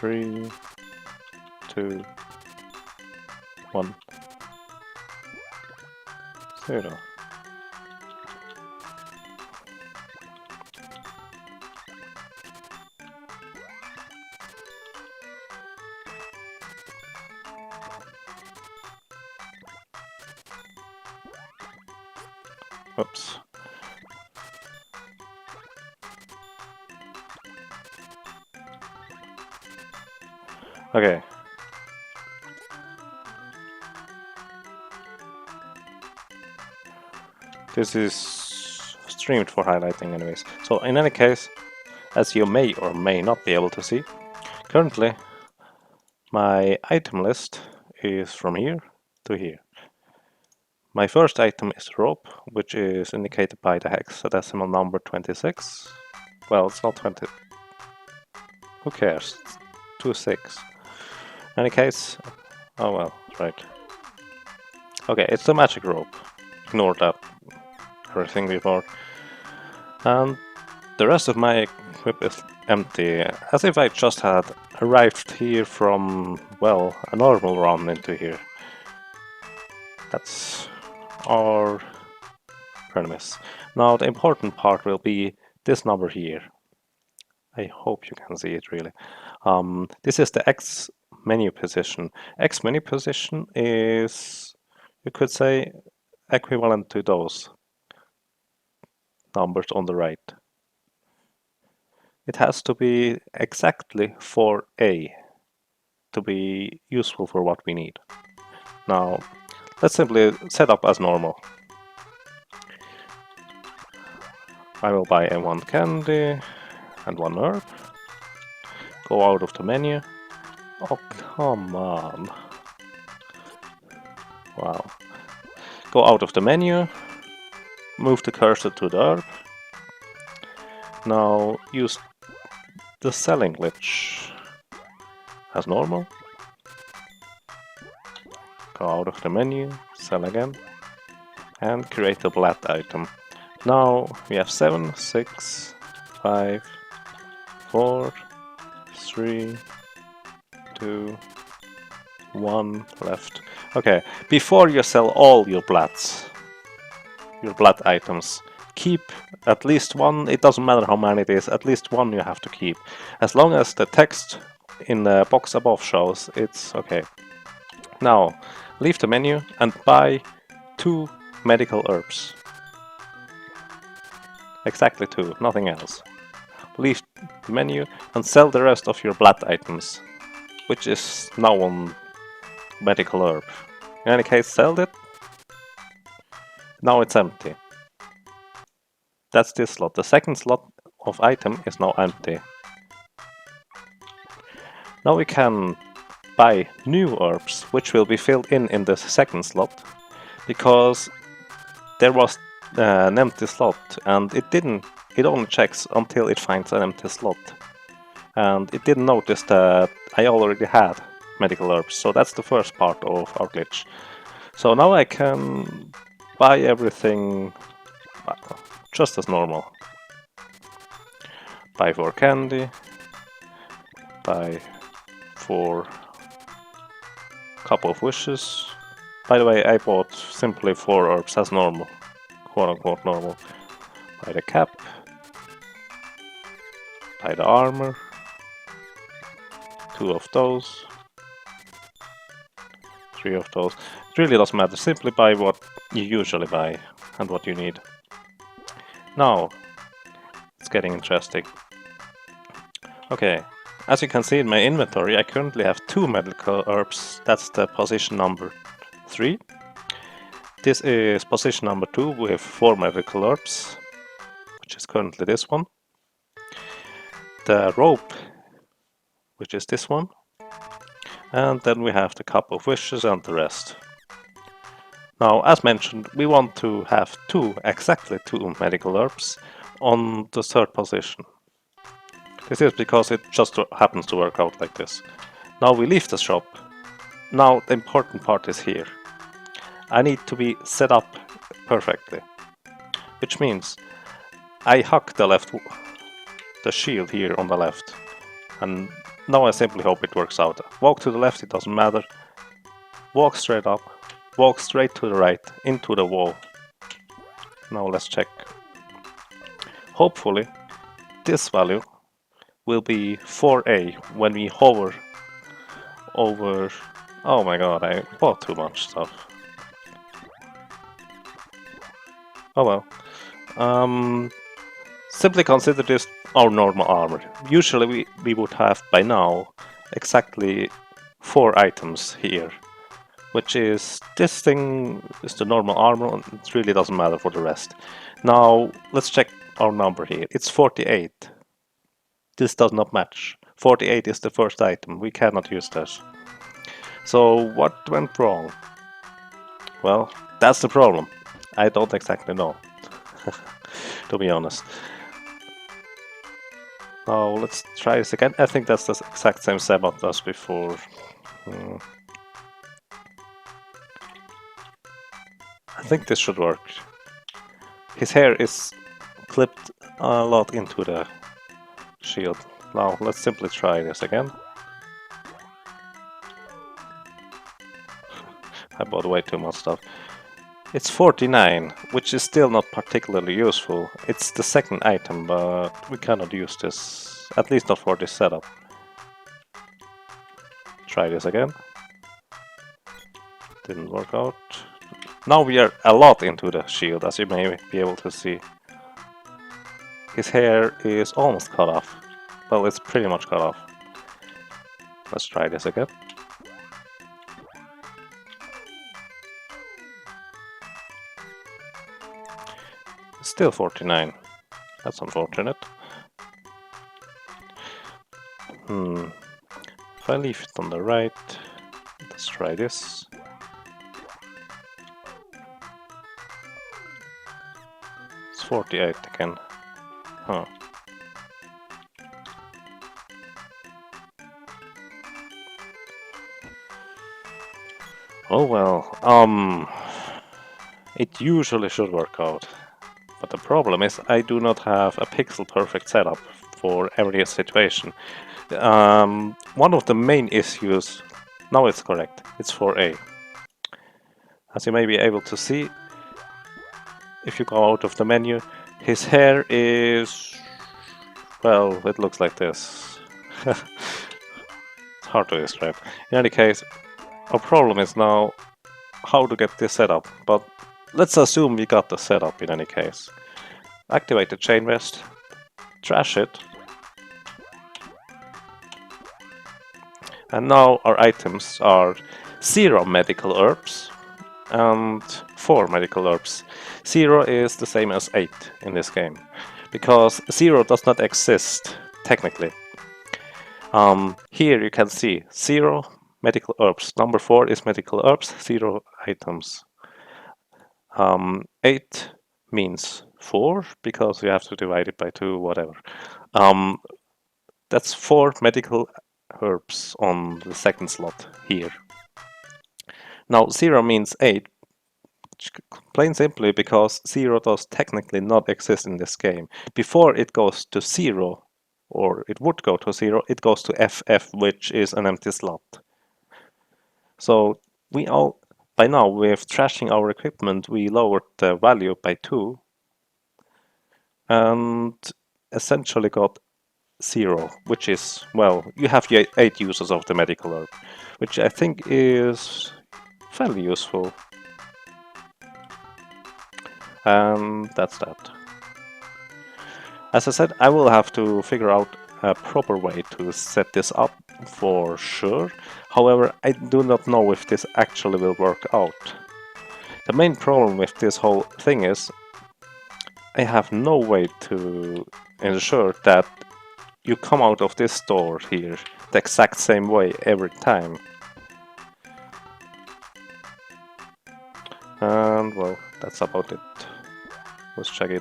3, 2, 1, 0. Oops. Okay. This is streamed for highlighting anyways. So in any case, as you may or may not be able to see, currently my item list is from here to here. My first item is rope, which is indicated by the hexadecimal number 26. Well, it's not 20. Who cares? It's 26. In any case, oh well, right. Okay, it's the magic rope. Ignore that everything before. And the rest of my equip is empty, as if I just had arrived here from, well, a normal run into here. That's our premise. Now the important part will be this number here. I hope you can see it really. This is the X menu position. X menu position is, you could say, equivalent to those numbers on the right. It has to be exactly for A to be useful for what we need. Now, let's simply set up as normal. I will buy one candy and 1 herb. Go out of the menu. Oh, come on. Wow. Go out of the menu. Move the cursor to the herb. Now use the selling glitch as normal. Go out of the menu, sell again, and create a blat item. Now we have 7, 6, 5, 4, 3, 2, 1 left. Okay, before you sell all your blat items, keep at least one. It doesn't matter how many it is, at least one you have to keep. As long as the text in the box above shows, it's okay. Now, leave the menu and buy 2 medical herbs. Exactly 2, nothing else. Leave the menu and sell the rest of your blat items, which is now on medical herb. In any case, sell it. Now it's empty. That's this slot. The second slot of item is now empty. Now we can buy new herbs, which will be filled in the second slot, because there was an empty slot, and it only checks until it finds an empty slot. And it didn't notice that I already had medical herbs, so that's the first part of our glitch. So now I can buy everything just as normal. Buy 4 candy, buy 4 cup of wishes. By the way, I bought simply 4 herbs as normal, quote unquote normal. Buy the cap, buy the armor, 2 of those, 3 of those. It really doesn't matter, simply buy what you usually buy and what you need. Now, it's getting interesting. Okay, as you can see in my inventory, I currently have 2 medical herbs. That's the position number 3. This is position number 2 with 4 medical herbs, which is currently this one. The rope, which is this one. And then we have the cup of wishes and the rest. Now, as mentioned, we want to have exactly 2 medical herbs on the 3rd position. This is because it just happens to work out like this. Now we leave the shop. Now the important part is here. I need to be set up perfectly, which means I hack the shield here on the left, and Now I simply hope it works out. Walk to the left, it doesn't matter. Walk straight up. Walk straight to the right, into the wall. Now let's check. Hopefully, this value will be 4A when we hover over... Oh my god, I bought too much stuff. Oh well. Simply consider this our normal armor. Usually we would have by now exactly 4 items here, which is this thing is the normal armor and it really doesn't matter for the rest. Now let's check our number here. It's 48. This does not match. 48 is the first item. We cannot use this. So what went wrong? Well, that's the problem. I don't exactly know, to be honest. Now let's try this again. I think that's the exact same setup as before. I think this should work. His hair is clipped a lot into the shield. Now let's simply try this again. I bought way too much stuff. It's 49, which is still not particularly useful. It's the second item, but we cannot use this, at least not for this setup. Try this again. Didn't work out. Now we are a lot into the shield, as you may be able to see. His hair is almost cut off. Well, it's pretty much cut off. Let's try this again. Still 49. That's unfortunate. If I leave it on the right, let's try this. It's 48 again. Huh. Oh well, it usually should work out. But the problem is I do not have a pixel perfect setup for every situation. One of the main issues, now it's correct, it's 4A. As you may be able to see, if you go out of the menu, his hair is, well, it looks like this. It's hard to describe. In any case, our problem is now how to get this set up, but let's assume we got the setup in any case. Activate the chain vest, trash it, and now our items are 0 medical herbs and 4 medical herbs. 0 is the same as 8 in this game, because 0 does not exist technically. Here you can see 0 medical herbs, number 4 is medical herbs, 0 items. 8 means 4 because you have to divide it by 2, whatever. That's 4 medical herbs on the second slot here. Now 0 means 8, plain simply because 0 does technically not exist in this game. Before it goes to 0, or it would go to 0, it goes to FF, which is an empty slot. So we all, by now, with trashing our equipment, we lowered the value by 2 and essentially got 0, which is, well, you have 8 uses of the medical herb, which I think is fairly useful. And that's that. As I said, I will have to figure out a proper way to set this up for sure. However, I do not know if this actually will work out. The main problem with this whole thing is I have no way to ensure that you come out of this door here the exact same way every time. And well, that's about it. Let's check it out.